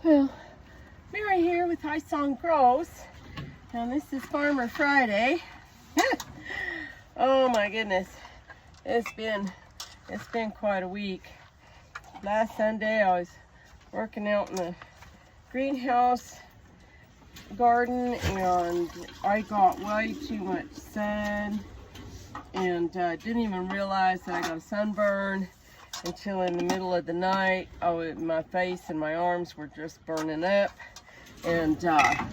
Well, Mary here with High Song Grows, and this is Farmer Friday. Oh my goodness, it's been quite a week. Last Sunday I was working out in the greenhouse garden, and I got way too much sun, and didn't even realize that I got a sunburn until in the middle of the night. My face and my arms were just burning up, and I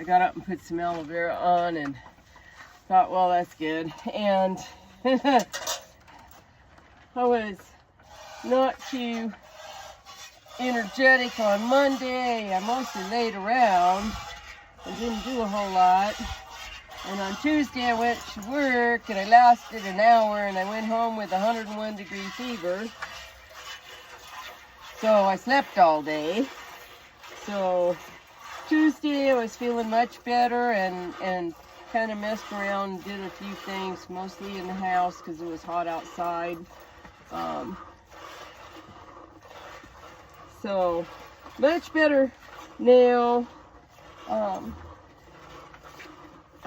got up and put some aloe vera on and thought, well, that's good. And I was not too energetic on Monday. I mostly laid around and didn't do a whole lot. And on Tuesday I went to work, and I lasted an hour, and I went home with 101-degree fever. So I slept all day. So Tuesday I was feeling much better, and kind of messed around and did a few things, mostly in the house because it was hot outside. So much better now.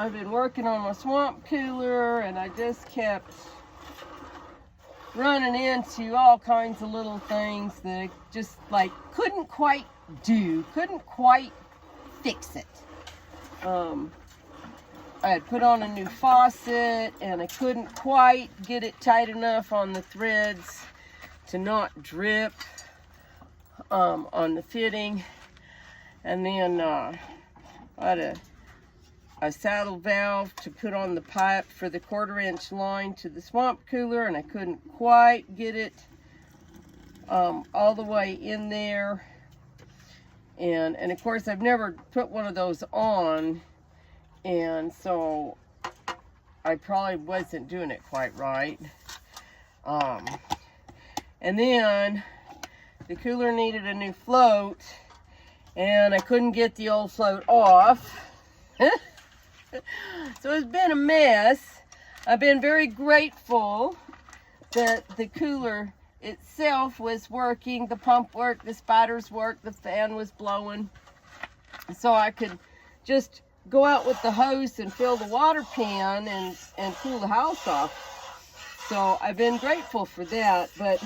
I've been working on my swamp cooler, and I just kept running into all kinds of little things that I just couldn't quite fix it. I had put on a new faucet, and I couldn't quite get it tight enough on the threads to not drip on the fitting. And then I had a saddle valve to put on the pipe for the 1/4-inch line to the swamp cooler, and I couldn't quite get it all the way in there. And of course I've never put one of those on, and so I probably wasn't doing it quite right. And then the cooler needed a new float, and I couldn't get the old float off. So it's been a mess. I've been very grateful that the cooler itself was working, the pump worked, the spiders worked, the fan was blowing, so I could just go out with the hose and fill the water pan and cool the house off. So I've been grateful for that. But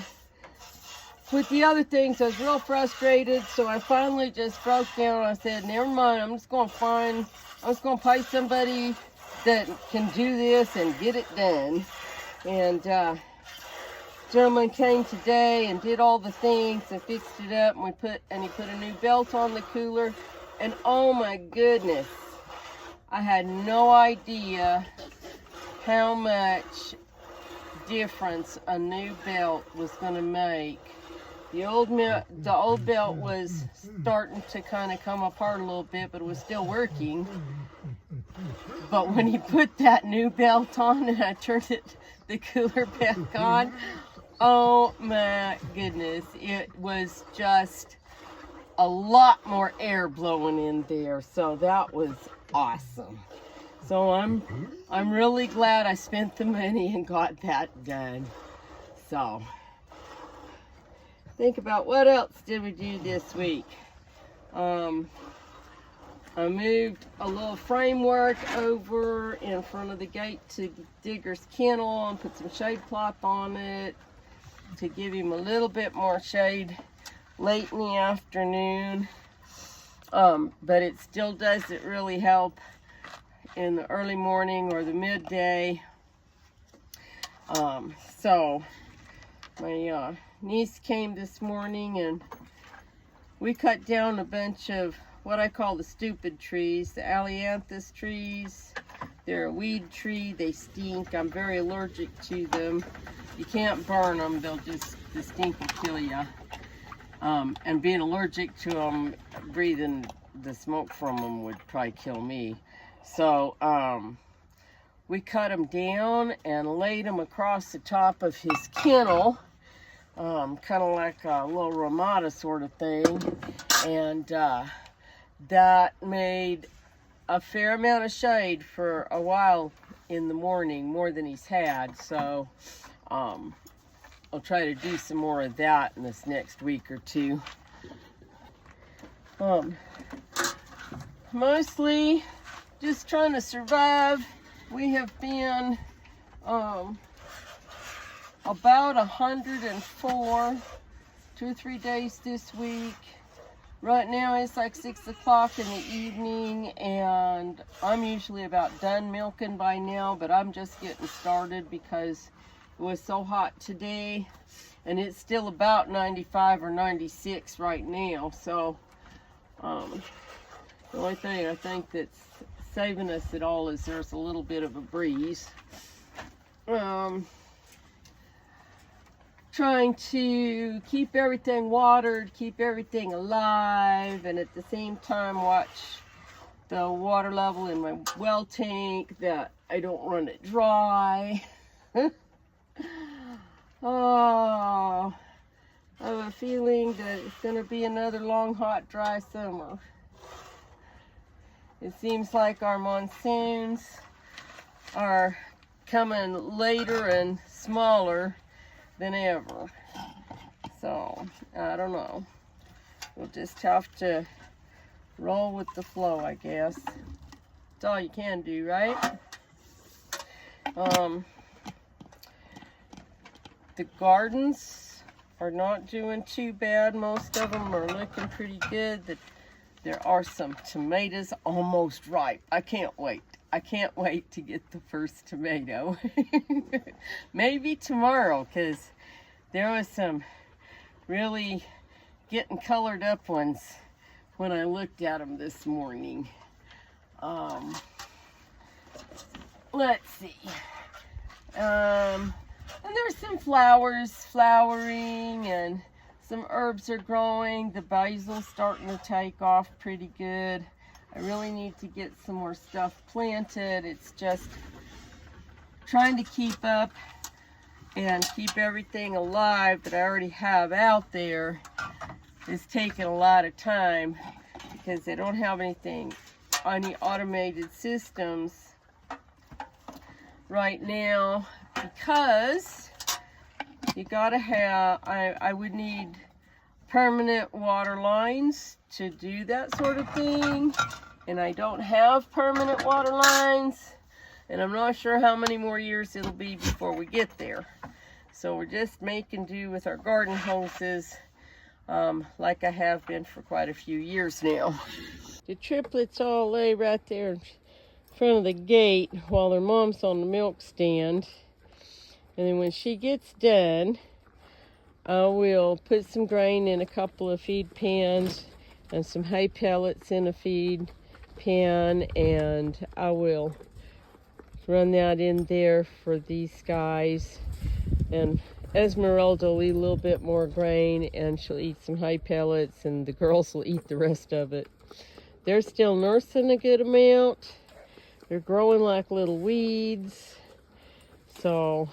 with the other things, I was real frustrated, so I finally just broke down. I said, never mind, I'm just going to pay somebody that can do this and get it done. And gentleman came today and did all the things and fixed it up, and he put a new belt on the cooler. And oh my goodness, I had no idea how much difference a new belt was going to make. The old belt was starting to kind of come apart a little bit, but it was still working. But when he put that new belt on and I turned the cooler back on, oh my goodness, it was just a lot more air blowing in there. So that was awesome. So I'm really glad I spent the money and got that done. So think about what else did we do this week. I moved a little framework over in front of the gate to Digger's kennel and put some shade cloth on it to give him a little bit more shade late in the afternoon. But it still doesn't really help in the early morning or the midday. So my niece came this morning, and we cut down a bunch of what I call the stupid trees, the ailanthus trees. They're a weed tree. They stink. I'm very allergic to them. You can't burn them. The stink will kill you. And being allergic to them, breathing the smoke from them would probably kill me. So we cut them down and laid them across the top of his kennel, kind of like a little ramada sort of thing. And that made a fair amount of shade for a while in the morning, more than he's had. So I'll try to do some more of that in this next week or two. Mostly just trying to survive. We have been about 104, 2 or 3 days this week. Right now it's like 6 o'clock in the evening, and I'm usually about done milking by now, but I'm just getting started because it was so hot today, and it's still about 95 or 96 right now. So the only thing I think that's saving us at all is there's a little bit of a breeze. Trying to keep everything watered, keep everything alive, and at the same time watch the water level in my well tank, that I don't run it dry. Oh, I have a feeling that it's going to be another long, hot, dry summer. It seems like our monsoons are coming later and smaller than ever. So, I don't know. We'll just have to roll with the flow, I guess. That's all you can do, right? The gardens are not doing too bad. Most of them are looking pretty good. There are some tomatoes almost ripe. I can't wait. I can't wait to get the first tomato. Maybe tomorrow, because there was some really getting colored up ones when I looked at them this morning. Let's see. And there's some flowers flowering, and some herbs are growing. The basil's starting to take off pretty good. I really need to get some more stuff planted. It's just trying to keep up and keep everything alive that I already have out there is taking a lot of time, because they don't have any automated systems right now, because you gotta have, I would need permanent water lines to do that sort of thing, and I don't have permanent water lines, and I'm not sure how many more years it'll be before we get there. So we're just making do with our garden hoses, like I have been for quite a few years now. The triplets all lay right there in front of the gate while their mom's on the milk stand, and then when she gets done, I will put some grain in a couple of feed pans and some hay pellets in a feed pan, and I will run that in there for these guys. And Esmeralda will eat a little bit more grain, and she'll eat some hay pellets, and the girls will eat the rest of it. They're still nursing a good amount. They're growing like little weeds. So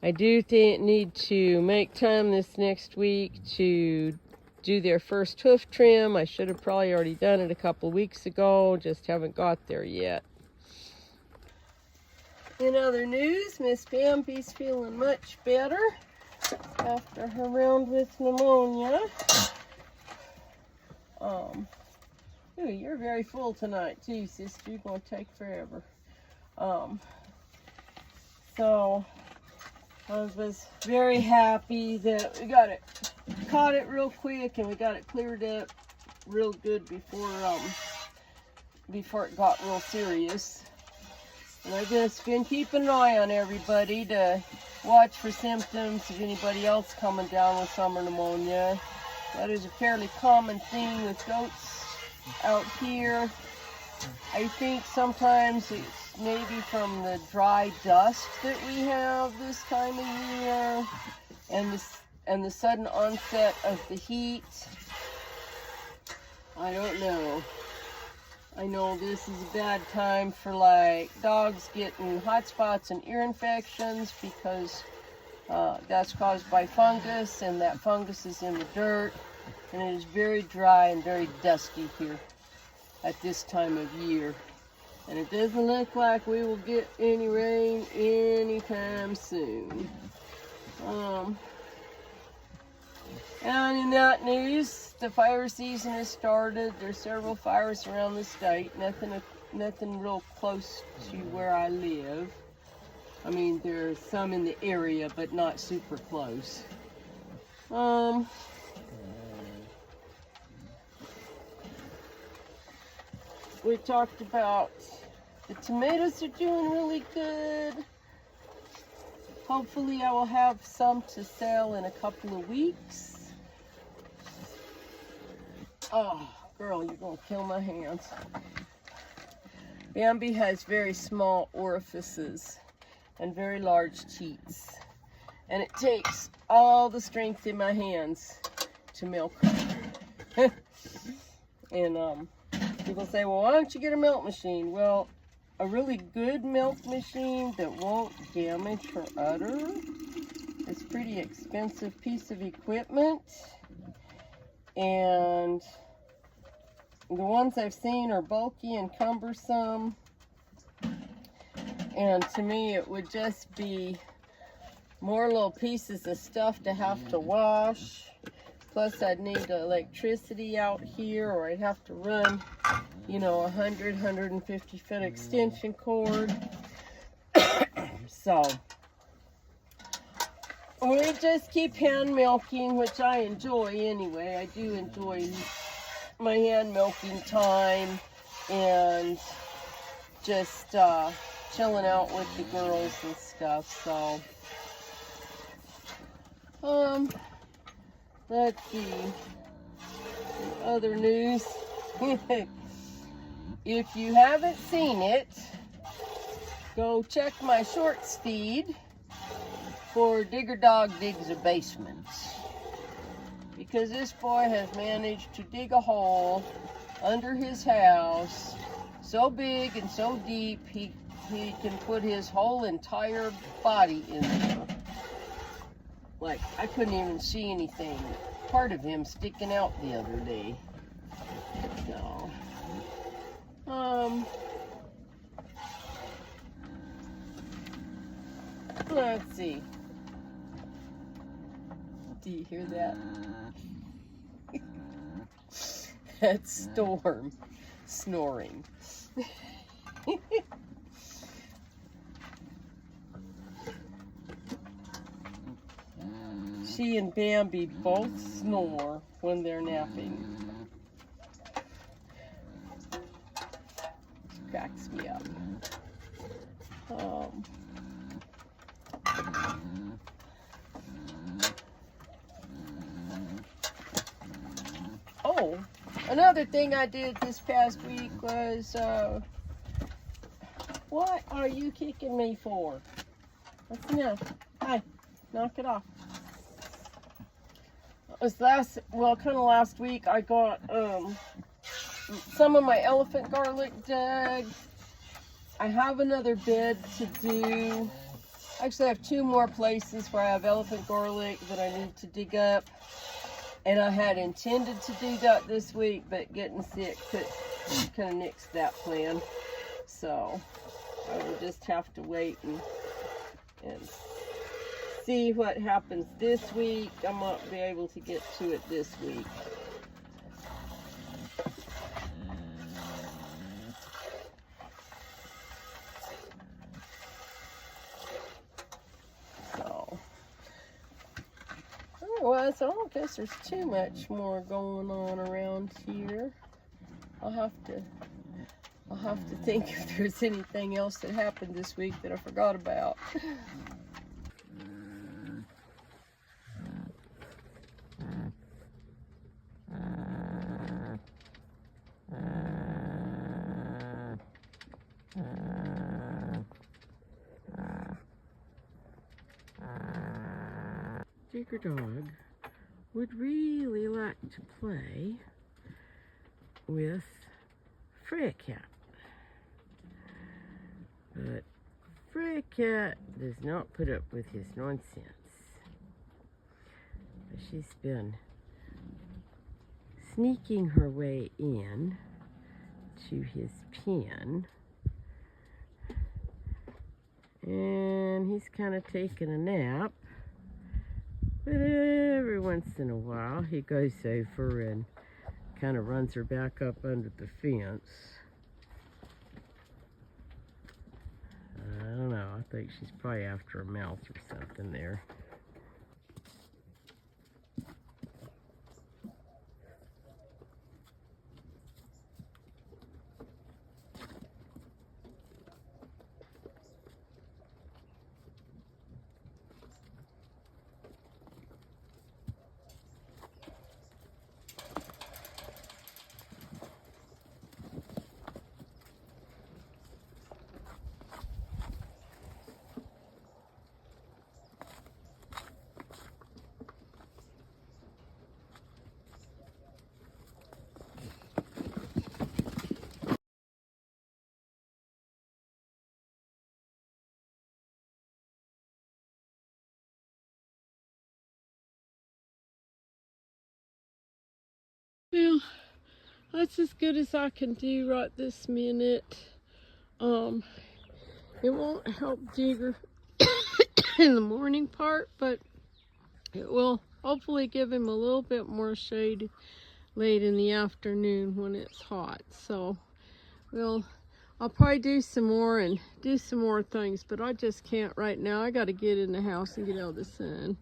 I do need to make time this next week to do their first hoof trim. I should have probably already done it a couple weeks ago, just haven't got there yet. In other news, Miss Bambi's feeling much better after her round with pneumonia. Ooh, you're very full tonight too, sister. You're gonna take forever. So I was very happy that we caught it real quick, and we got it cleared up real good before it got real serious. And I've just been keeping an eye on everybody to watch for symptoms of anybody else coming down with summer pneumonia. That is a fairly common thing with goats out here. I think sometimes it's maybe from the dry dust that we have this time of year, and the sudden onset of the heat. I don't know. I know this is a bad time for like dogs getting hot spots and ear infections, because that's caused by fungus, and that fungus is in the dirt, and it is very dry and very dusty here at this time of year. And it doesn't look like we will get any rain anytime soon. And in that news, the fire season has started. There's several fires around the state. Nothing real close to where I live. I mean, there's some in the area, but not super close. We talked about the tomatoes are doing really good. Hopefully I will have some to sell in a couple of weeks. Oh, girl, you're gonna kill my hands. Bambi has very small orifices and very large teats. And it takes all the strength in my hands to milk her. And people say, well, why don't you get a milk machine? Well, a really good milk machine that won't damage her udder is a pretty expensive piece of equipment. And the ones I've seen are bulky and cumbersome. And to me, it would just be more little pieces of stuff to have to wash. Plus, I'd need electricity out here, or I'd have to run, you know, 150 foot extension cord. So, we just keep hand milking, which I enjoy anyway. I do enjoy my hand milking time and just chilling out with the girls and stuff. So, let's see. Other news. If you haven't seen it, go check my shorts feed for Digger Dog Digs a Basement. Because this boy has managed to dig a hole under his house so big and so deep he can put his whole entire body in there. Like, I couldn't even see anything, part of him sticking out the other day. So, let's see. Do you hear that? That's Storm snoring. She and Bambi both snore when they're napping. Cracks me up. Oh, another thing I did this past week was, what are you kicking me for? That's enough. Hi, knock it off. It was kind of last week, I got some of my elephant garlic dug. I have another bed to do. Actually, I have 2 more places where I have elephant garlic that I need to dig up. And I had intended to do that this week, but getting sick kind of nixed that plan. So I will just have to wait and see what happens this week. I might be able to get to it this week. So, otherwise, I don't guess there's too much more going on around here. I'll have to think if there's anything else that happened this week that I forgot about. Digger Dog would really like to play with Freya Cat. But Freya Cat does not put up with his nonsense. She's been sneaking her way in to his pen. And he's kind of taking a nap. But every once in a while, he goes over and kind of runs her back up under the fence. I don't know. I think she's probably after a mouse or something there. Well, that's as good as I can do right this minute. It won't help Digger in the morning part, but it will hopefully give him a little bit more shade late in the afternoon when it's hot. So I'll probably do some more and do some more things, but I just can't right now. I got to get in the house and get out of the sun.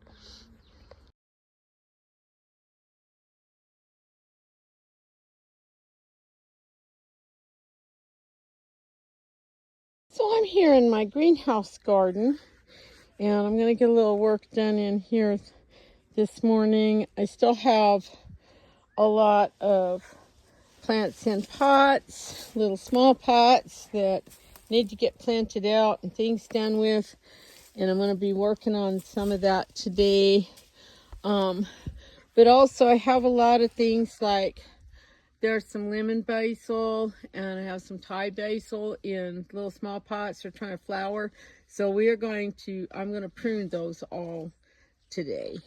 So I'm here in my greenhouse garden, and I'm going to get a little work done in here this morning. I still have a lot of plants in pots, little small pots that need to get planted out and things done with, and I'm going to be working on some of that today. But also I have a lot of things like there's some lemon basil, and I have some Thai basil in little small pots. They're trying to flower, so I'm going to prune those all today.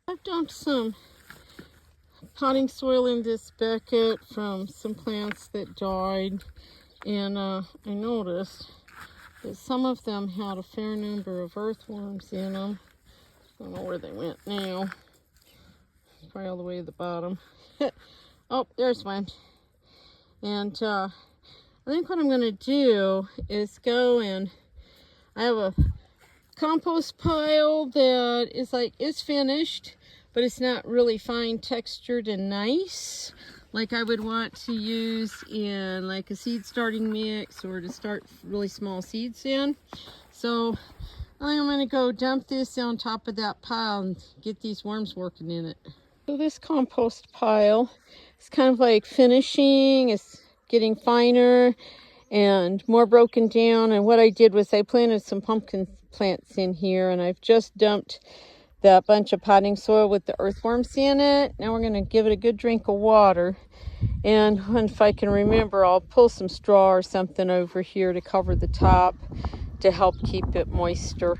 I've dumped some potting soil in this bucket from some plants that died, and I noticed that some of them had a fair number of earthworms in them. I don't know where they went now. Probably all the way to the bottom. Oh, there's one. And I think what I'm going to do is go and I have a compost pile that is finished, but it's not really fine textured and nice like I would want to use in like a seed starting mix or to start really small seeds in. So I think I'm going to go dump this on top of that pile and get these worms working in it. So this compost pile is kind of like finishing, it's getting finer and more broken down. And what I did was I planted some pumpkin plants in here, and I've just dumped that bunch of potting soil with the earthworms in it. Now we're going to give it a good drink of water, and if I can remember, I'll pull some straw or something over here to cover the top to help keep it moister.